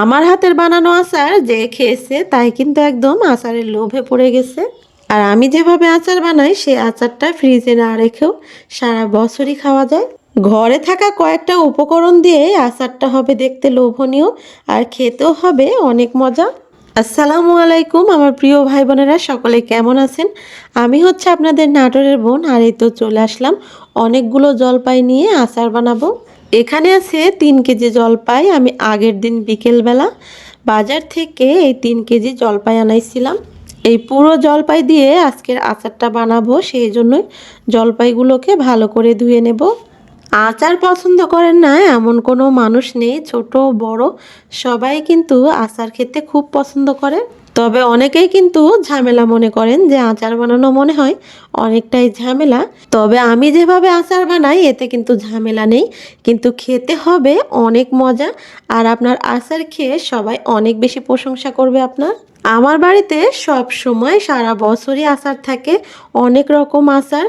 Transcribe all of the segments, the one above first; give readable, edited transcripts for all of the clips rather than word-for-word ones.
আমার হাতের বানানো আচার যে খেয়েছে তাই কিন্তু একদম আচারের লোভে পড়ে গেছে। আর আমি যেভাবে আচার বানাই সেই আচারটা ফ্রিজে না রেখেও সারা বছরই খাওয়া যায়। ঘরে থাকা কয়েকটা উপকরণ দিয়ে আচারটা হবে দেখতে লোভনীয় আর খেতেও হবে অনেক মজা। আসসালামু আলাইকুম আমার প্রিয় ভাই বোনেরা, সকলে কেমন আছেন? আমি হচ্ছে আপনাদের নাটোরের বোন, আর এই তো চলে আসলাম অনেকগুলো জলপাই নিয়ে আচার বানাবো। এখানে আছে 3 কেজি জলপাই। আমি আগের দিন বিকেলবেলা বাজার থেকে এই 3 কেজি জলপাই আনাইছিলাম। এই পুরো জলপাই দিয়ে আজকের আচারটা বানাবো, সেই জন্যই জলপাইগুলোকে ভালো করে ধুয়ে নেব। আচার পছন্দ করেন না এমন কোনো মানুষ নেই, ছোট বড় সবাই কিন্তু আচার খেতে খুব পছন্দ করে। তবে অনেকেই কিন্তু ঝামেলা মনে করেন যে আচার বানানো মনে হয় অনেকটাই ঝামেলা। তবে আমি যেভাবে আচার বানাই এতে কিন্তু ঝামেলা নেই, কিন্তু খেতে হবে অনেক মজা। আর আপনার আচার খেয়ে সবাই অনেক বেশি প্রশংসা করবে আপনার। আমার বাড়িতে সব সময় সারা বছরই আচার থাকে, অনেক রকম আচার।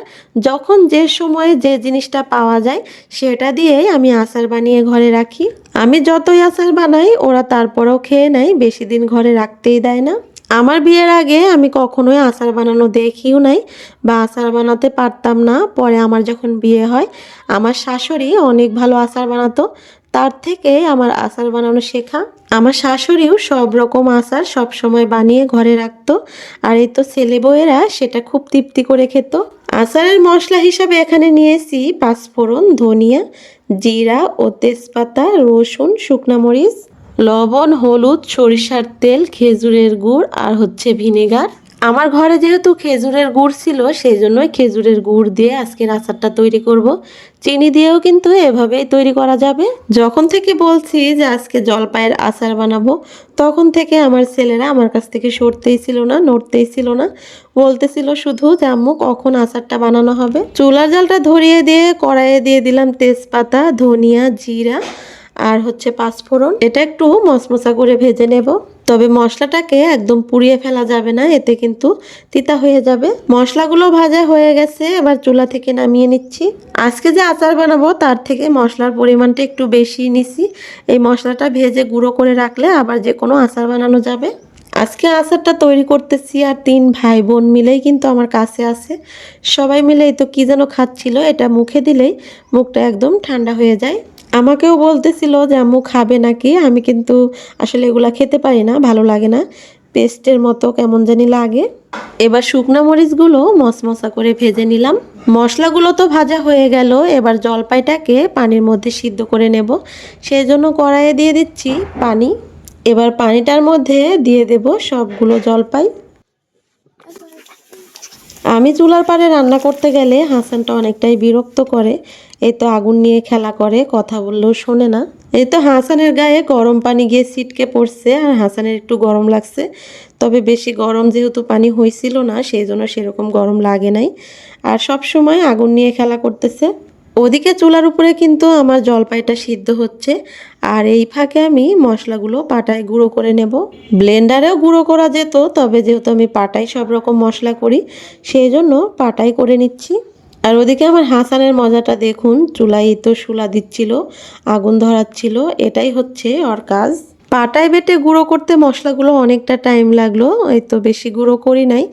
যখন যে সময়ে যে জিনিসটা পাওয়া যায় সেটা দিয়েই আমি আচার বানিয়ে ঘরে রাখি। আমি যতই আচার বানাই ওরা তারপরেও খেয়ে নেয়, বেশি দিন ঘরে রাখতেই দেয় না। আমার বিয়ের আগে আমি কখনোই আচার বানানো দেখিও নাই বা আচার বানাতে পারতাম না। পরে আমার যখন বিয়ে হয় আমার শাশুড়ি অনেক ভালো আচার বানাতো, তার থেকে আমার আচার বানানো শেখা। আমার শাশুড়িও সব রকম আচার সব সময় বানিয়ে ঘরে রাখতো, আর এই তো ছেলে বউয়েরা সেটা খুব তৃপ্তি করে খেত। আচারের মশলা হিসাবে এখানে নিয়েছি পাঁচফোড়ন, ধনিয়া, জিরা ও তেজপাতা, রসুন, শুকনা মরিচ, লবণ, হলুদ, সরিষার তেল, খেজুরের গুড় আর হচ্ছে ভিনেগার। আমার ঘরে যেহেতু খেজুরের গুড় ছিল সেই জন্যই খেজুরের গুড় দিয়ে আজকের আচারটা তৈরি করব। চিনি দিয়েও কিন্তু এভাবেই তৈরি করা যাবে। যখন থেকে বলছি যে আজকে জলপাইয়ের আচার বানাবো তখন থেকে আমার ছেলেরা আমার কাছ থেকে সরতেই ছিল না, নড়তেই ছিল না। বলতেছিল শুধু যে আম্মু কখন আচারটা বানানো হবে। চুলার জালটা ধরিয়ে দিয়ে কড়াইয়ে দিয়ে দিলাম তেজপাতা, ধনিয়া, জিরা আর হচ্ছে পাঁচফোড়ন। এটা একটু মশমশা করে ভেজে নেব। তবে মশলাটাকে একদম পুড়িয়ে ফেলা যাবে না, এতে কিন্তু তিতা হয়ে যাবে। মশলাগুলো ভাজা হয়ে গেছে, এবার চুলা থেকে নামিয়ে নিচ্ছি। আজকে যে আচার বানাবো তার থেকে মশলার পরিমাণটা একটু বেশি নিছি। এই মশলাটা ভেজে গুঁড়ো করে রাখলে আবার যে কোনো আচার বানানো যাবে। আজকে আচারটা তৈরি করতেছি আর 3 ভাই বোন মিলেই কিন্তু আমার কাছে আছে। সবাই মিলেই তো কি যেন খাচ্ছিল, এটা মুখে দিলেই মুখটা একদম ঠান্ডা হয়ে যায়। আমাকেও বলতেছিল যে আম্মু খাবে নাকি। আমি কিন্তু আসলে এগুলা খেতে পারি না, ভালো লাগে না, পেস্টের মতো কেমন জানি লাগে। এবার শুকনা মরিচগুলো মশমশা করে ভেজে নিলাম। মশলাগুলো তো ভাজা হয়ে গেল, এবার জলপাইটাকে পানির মধ্যে সিদ্ধ করে নেব। সেই জন্য কড়াইয়ে দিয়ে দিচ্ছি পানি। এবার পানিটার মধ্যে দিয়ে দেব সবগুলো জলপাই। আমি চুলার পাড়ে রান্না করতে গেলে হাসানটা অনেকটাই বিরক্ত করে। এই তো আগুন নিয়ে খেলা করে, কথা বললেও শোনে না। এই তো হাসানের গায়ে গরম পানি গিয়ে ছিটকে পড়ছে আর হাসানের একটু গরম লাগছে। তবে বেশি গরম যেহেতু পানি হয়েছিল না সেই জন্য সেরকম গরম লাগে নাই। আর সব সময় আগুন নিয়ে খেলা করতেছে। ওদিকে চুলার উপরে কিন্তু আমার জলপাইটা সিদ্ধ হচ্ছে, আর এই ফাঁকে আমি মশলাগুলো পাটায় গুঁড়ো করে নেব। ব্লেন্ডারেও গুঁড়ো করা যেত, তবে যেহেতু আমি পাটায় সব রকম মশলা করি সেই জন্য পাটায় করে নিচ্ছি। আর ওদিকে আমার হাসানের মজাটা দেখুন, চুলায় তো শুলা দিচ্ছিল, আগুন ধরাচ্ছিল, এটাই হচ্ছে ওর কাজ। পাটায় বেটে গুঁড়ো করতে মশলাগুলো অনেকটা টাইম লাগলো। এই তো বেশি গুঁড়ো করি নাই,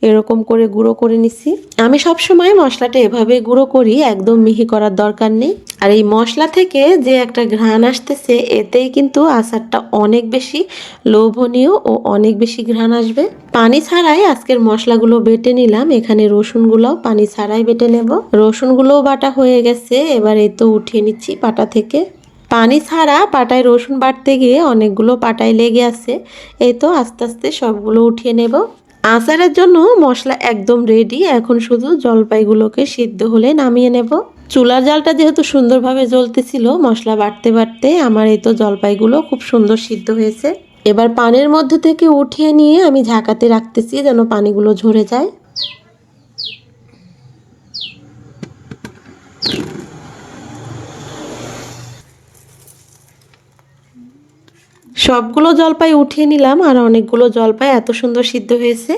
এরকম করে গুঁড়ো করে নিছি। আমি সব সময় মশলাটা এভাবে গুঁড়ো করি, একদম মিহি করার দরকার নেই। আর এই মশলা থেকে যে একটা ঘ্রাণ আসতেছে এতেই কিন্তু আচারটা অনেক বেশি লোভনীয় ও অনেক বেশি ঘ্রাণ আসবে। পানি ছাড়াই আজকের মশলাগুলো বেটে নিলাম। এখানে রসুনগুলো পানি ছাড়াই বেটে নেব। রসুনগুলোও বাটা হয়ে গেছে, এবার এই তো উঠিয়ে নিচ্ছি পাটা থেকে। পানি ছাড়া পাটায় রসুন বাটতে গিয়ে অনেকগুলো পাটায় লেগে আছে। এই তো আস্তে আস্তে সবগুলো উঠিয়ে নেব। আচারের জন্য মশলা একদম রেডি, এখন শুধু জলপাইগুলোকে সিদ্ধ হলে নামিয়ে নেব। চুলার জালটা যেহেতু সুন্দরভাবে জ্বলতেছিল, মশলা বাটতে বাটতে আমার এই তো জলপাইগুলো খুব সুন্দর সিদ্ধ হয়েছে। এবার পানির মধ্যে থেকে উঠিয়ে নিয়ে আমি ঝাঁকাতে রাখতেছি যেন পানিগুলো ঝরে যায়। সবগুলো জলপাই উঠিয়ে নিলাম, আর অনেকগুলো জলপাই এত সুন্দর সিদ্ধ হয়েছে,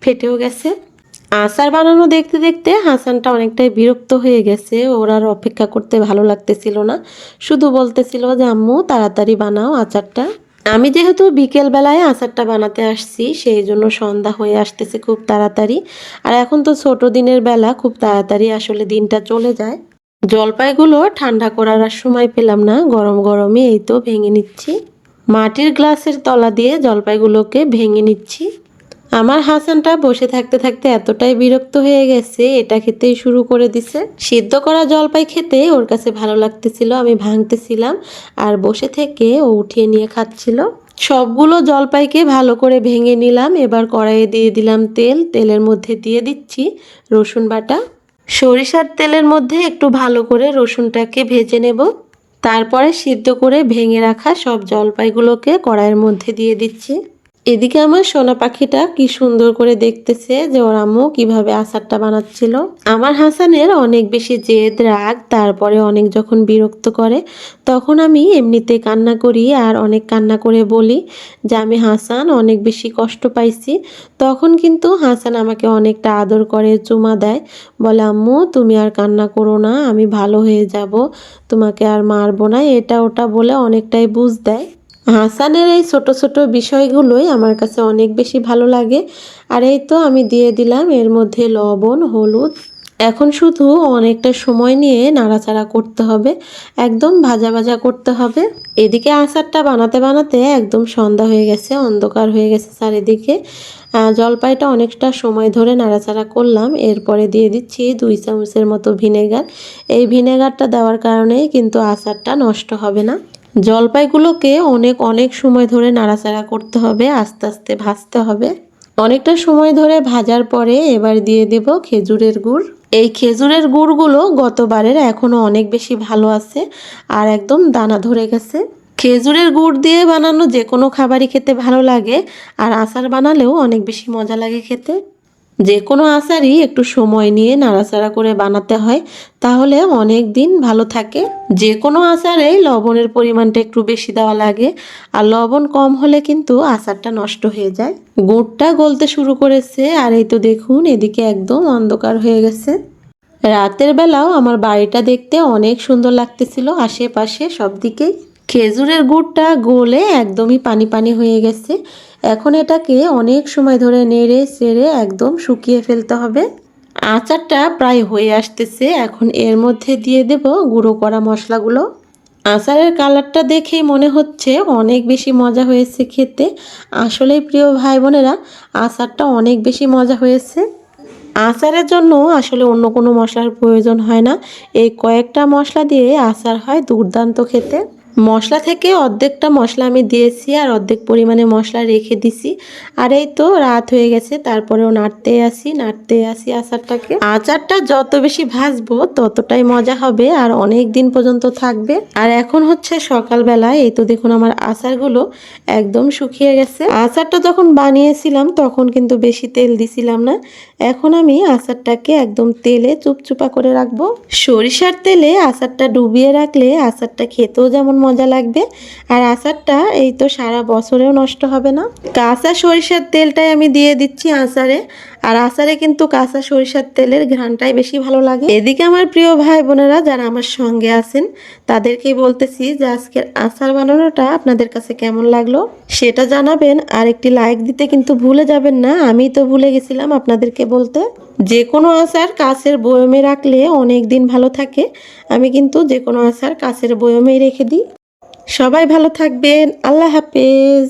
ফেটেও গেছে। আচার বানানো দেখতে দেখতে হাসানটা অনেকটাই বিরক্ত হয়ে গেছে, ওর আর অপেক্ষা করতে ভালো লাগতেছিল না। শুধু বলতেছিল যে আম্মু তাড়াতাড়ি বানাও আচারটা। আমি যেহেতু বিকেল বেলায় আচারটা বানাতে আসছি, সেই জন্য সন্ধ্যা হয়ে আসতেছে খুব তাড়াতাড়ি। আর এখন তো ছোট দিনের বেলা, খুব তাড়াতাড়ি আসলে দিনটা চলে যায়। জলপাইগুলো ঠান্ডা করার আর সময় পেলাম না, গরম গরমে এই তো ভেঙে নিচ্ছি। মাটির গ্লাসের তলা দিয়ে জলপাইগুলোকে ভেঙে নিচ্ছি। আমার হাসানটা বসে থাকতে থাকতে এতটাই বিরক্ত হয়ে গেছে, এটা খেতেই শুরু করে দিছে। সিদ্ধ করা জলপাই খেতে ওর কাছে ভালো লাগতেছিল, আমি ভাঙতেছিলাম আর বসে থেকে ও উঠিয়ে নিয়ে খাচ্ছিল। সবগুলো জলপাইকে ভালো করে ভেঙে নিলাম। এবার কড়াইয়ে দিয়ে দিলাম তেল, তেলের মধ্যে দিয়ে দিচ্ছি রসুন বাটা। সরিষার তেলের মধ্যে একটু ভালো করে রসুনটাকে ভেজে নেব। তারপরে সিদ্ধ করে ভেঙে রাখা সব জলপাইগুলোকে কড়াইয়ের মধ্যে দিয়ে দিচ্ছি। এদিকে আমার সোনা পাখিটা কি সুন্দর করে দেখতেছে যে ওর আম্মু কিভাবে আচারটা বানাচ্ছিল। আমার হাসানের অনেক বেশি জেদ, রাগ, তারপরে অনেক যখন বিরক্ত করে তখন আমি এমনিতে কান্না করি আর অনেক কান্না করে বলি যে আমি হাসান অনেক বেশি কষ্ট পাইছি। তখন কিন্তু হাসান আমাকে অনেকটা আদর করে, চুমা দেয়, বলে আম্মু তুমি আর কান্না করো না, আমি ভালো হয়ে যাব, তোমাকে আর মারবো না, এটা ওটা বলে অনেকটাই বুঝ দেয়। হাসানের এই ছোট ছোট বিষয়গুলোই আমার কাছে অনেক বেশি ভালো লাগে। আর এই তো আমি দিয়ে দিলাম এর মধ্যে লবণ, হলুদ। এখন শুধু অনেকটা সময় নিয়ে নাড়াচাড়া করতে হবে, একদম ভাজা ভাজা করতে হবে। এদিকে আচারটা বানাতে বানাতে একদম সন্ধ্যা হয়ে গেছে, অন্ধকার হয়ে গেছে চারিদিকে। জলপাইটা অনেকটা সময় ধরে নাড়াচাড়া করলাম। এরপরে দিয়ে দিচ্ছি 2 চামচের মতো ভিনেগার। এই ভিনেগারটা দেওয়ার কারণেই কিন্তু আচারটা নষ্ট হবে না। জলপাইগুলোকে অনেক অনেক সময় ধরে নাড়াচাড়া করতে হবে, আস্তে আস্তে ভাজতে হবে। অনেকটা সময় ধরে ভাজার পরে এবার দিয়ে দেব খেজুরের গুড়। এই খেজুরের গুড়গুলো গতবারের এখনো অনেক বেশি ভালো আছে আর একদম দানা ধরে গেছে। খেজুরের গুড় দিয়ে বানানো যে কোনো খাবারই খেতে ভালো লাগে, আর আচার বানালেও অনেক বেশি মজা লাগে খেতে। যে কোনো আচারই একটু সময় নিয়ে নাড়াচাড়া করে বানাতে হয়, তাহলে অনেক দিন ভালো থাকে। যে কোনো আচারে লবণের পরিমাণটা একটু বেশি দেওয়া লাগে, আর লবণ কম হলে কিন্তু আচারটা নষ্ট হয়ে যায়। গুড়টা গলতে শুরু করেছে আর এই তো দেখুন এদিকে একদম অন্ধকার হয়ে গেছে। রাতের বেলাও আমার বাড়িটা দেখতে অনেক সুন্দর লাগতেছিল, আশেপাশে সব দিকেই। খেজুরের গুড়টা গলে একদমই পানি পানি হয়ে গেছে। এখন এটাকে অনেক সময় ধরে নেড়ে চেড়ে একদম শুকিয়ে ফেলতে হবে। আচারটা প্রায় হয়ে আসতেছে, এখন এর মধ্যে দিয়ে দেব গুঁড়ো করা মশলাগুলো। আচারের কালারটা দেখেই মনে হচ্ছে অনেক বেশি মজা হয়েছে খেতে। আসলে প্রিয় ভাই বোনেরা, আচারটা অনেক বেশি মজা হয়েছে। আচারের জন্য আসলে অন্য কোনো মশলার প্রয়োজন হয় না, এই কয়েকটা মশলা দিয়ে আচার হয় দুর্দান্ত খেতে। মশলা থেকে অর্ধেকটা মশলা আমি দিয়েছি আর অর্ধেক পরিমাণে মশলা রেখে দিছি। আর এই তো রাত হয়ে গেছে, তারপরেও নাড়তে আসি আচারটাকে। আচারটা যত বেশি ভাজবো ততটাই মজা হবে আর অনেক দিন পর্যন্ত থাকবে। আর এখন হচ্ছে সকালবেলায়, এই তো দেখুন আমার আচারগুলো একদম শুকিয়ে গেছে। আচারটা যখন বানিয়েছিলাম তখন কিন্তু বেশি তেল দিছিলাম না, এখন আমি আচারটাকে একদম তেলে চুপচুপা করে রাখবো। সরিষার তেলে আচারটা ডুবিয়ে রাখলে আচারটা খেতেও যেমন মজা লাগবে, আর আচারটা এই তো সারা বছরেও নষ্ট হবে না। কাঁচা সরিষার তেলটাই আমি দিয়ে দিচ্ছি আচারে, আর আচারে কিন্তু কাঁচা সরিষার তেলের ঘ্রাণটাই বেশি ভালো লাগে। এদিকে আমার প্রিয় ভাই বোনেরা যারা আমার সঙ্গে আছেন তাদেরকেই বলতেছি যে আজকের আচার বানানোটা আপনাদের কাছে কেমন লাগলো সেটা জানাবেন, আর একটি লাইক দিতে কিন্তু ভুলে যাবেন না। আমি তো ভুলে গেছিলাম আপনাদেরকে বলতে। যে কোনো আচার কাচের বয়মে রাখলে অনেক দিন ভালো থাকে, আমি কিন্তু যে কোনো আচার কাচের বয়মেই রেখে দিই। সবাই ভালো থাকবেন, আল্লাহ হাফেজ।